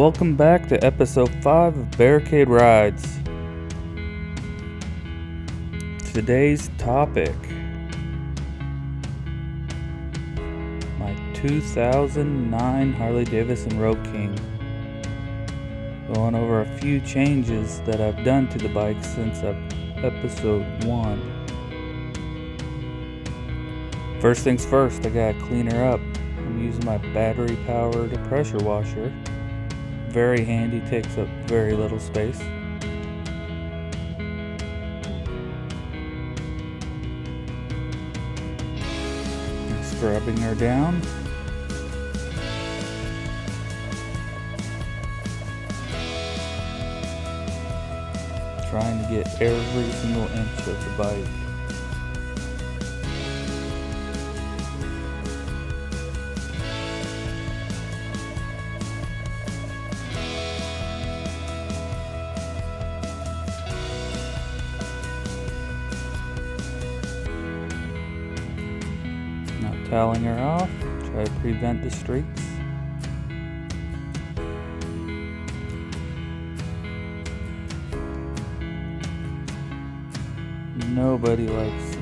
welcome back to episode 5 of Barricade Rides. Today's topic, my 2009 Harley Davidson Road King. Going over a few changes that I've done to the bike since episode 1. First things first, I gotta clean her up. I'm using my battery powered pressure washer. Very handy, takes up very little space. Scrubbing her down. Trying to get every single inch of the bike. Now toweling her off, try to prevent the streaks. Nobody likes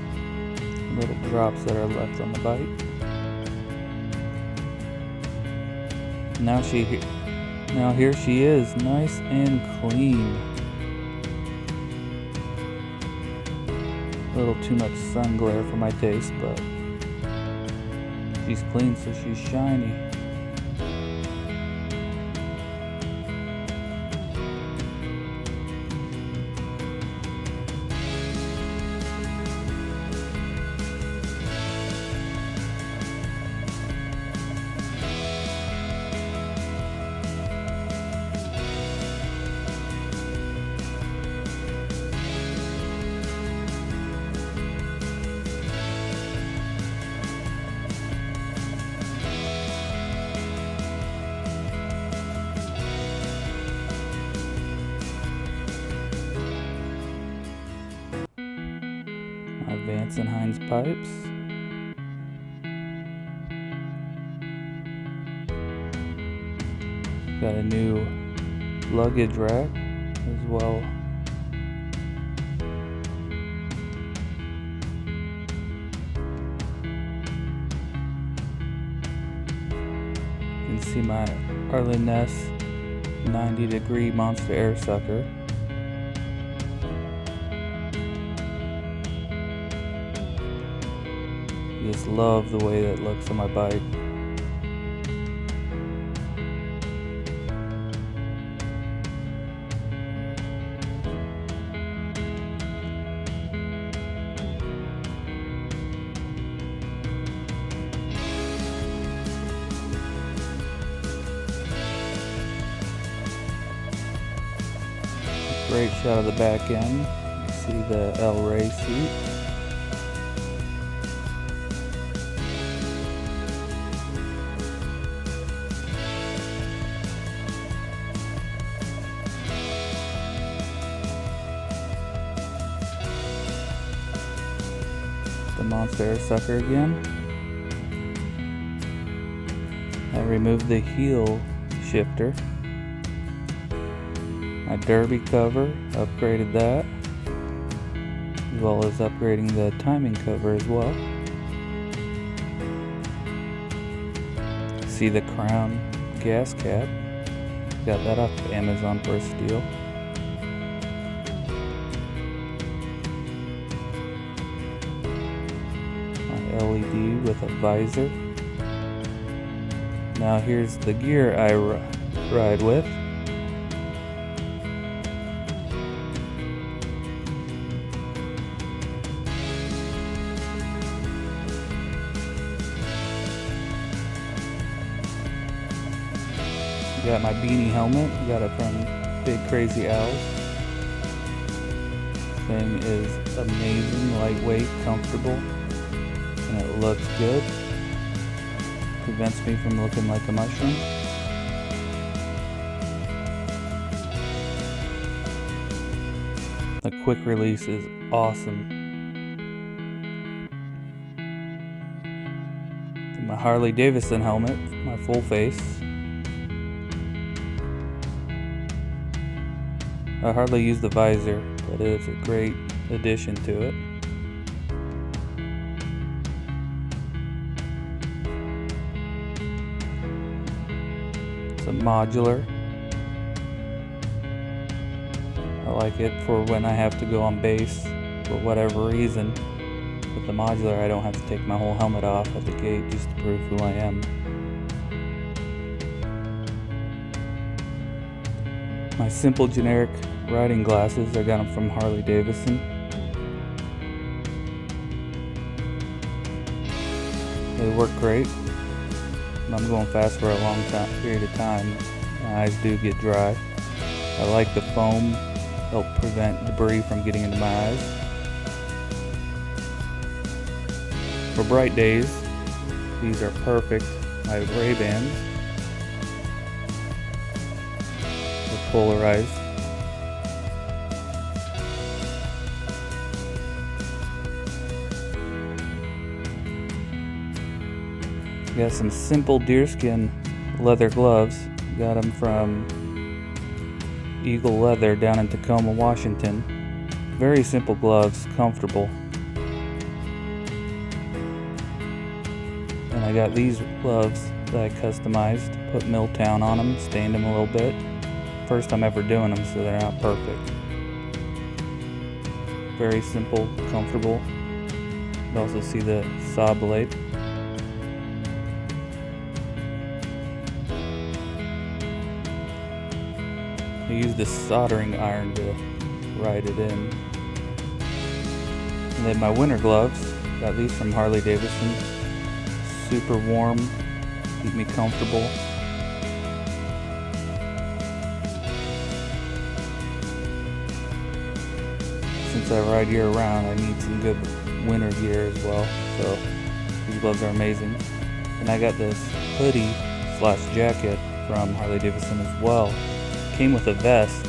little drops that are left on the bike. Now here she is, nice and clean. A little too much sun glare for my taste, but she's clean, so she's shiny. Vance and Hines pipes. Got a new luggage rack as well. You can see my Arlen Ness 90-degree monster air sucker. Just love the way that looks on my bike. Great shot of the back end. You see the El Rey seat. The monster air sucker again. I removed the heel shifter. My derby cover, upgraded that, as well as upgrading the timing cover as well. See the Crown Gas Cap. Got that off of Amazon for a steal. LED with a visor. Now here's the gear I ride with. Got my beanie helmet. Got it from Big Crazy Owls. Thing is amazing, lightweight, comfortable. And it looks good. Prevents me from looking like a mushroom. The quick release is awesome. My Harley Davidson helmet, my full face. I hardly use the visor, but it's a great addition to it. It's a modular. I like it for when I have to go on base for whatever reason. With the modular, I don't have to take my whole helmet off at the gate just to prove who I am. My simple generic riding glasses, I got them from Harley Davidson. They work great. When I'm going fast for a long period of time, my eyes do get dry. I like the foam, help prevent debris from getting into my eyes. For bright days, these are perfect. My Ray-Bans. They're polarized. Got some simple deerskin leather gloves. Got them from Eagle Leather down in Tacoma, Washington. Very simple gloves, comfortable. And I got these gloves that I customized, put Milltown on them, stained them a little bit. First time ever doing them, so they're not perfect. Very simple, comfortable. You can also see the saw blade. I used this soldering iron to ride it in. And then my winter gloves, got these from Harley Davidson. Super warm, keep me comfortable. Since I ride year round, I need some good winter gear as well. So these gloves are amazing. And I got this hoodie / jacket from Harley Davidson as well. Came with a vest,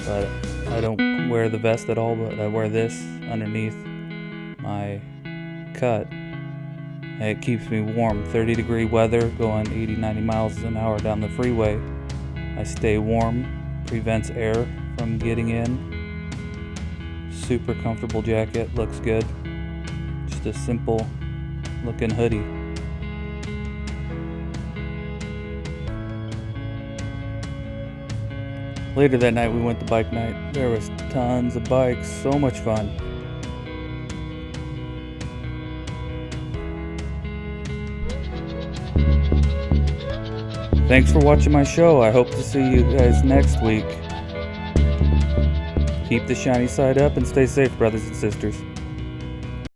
but I don't wear the vest at all, but I wear this underneath my cut. And it keeps me warm. 30-degree weather, going 80-90 miles an hour down the freeway. I stay warm, prevents air from getting in. Super comfortable jacket, looks good. Just a simple looking hoodie. Later that night we went to bike night. There was tons of bikes, so much fun. Thanks for watching my show. I hope to see you guys next week. Keep the shiny side up and stay safe, brothers and sisters.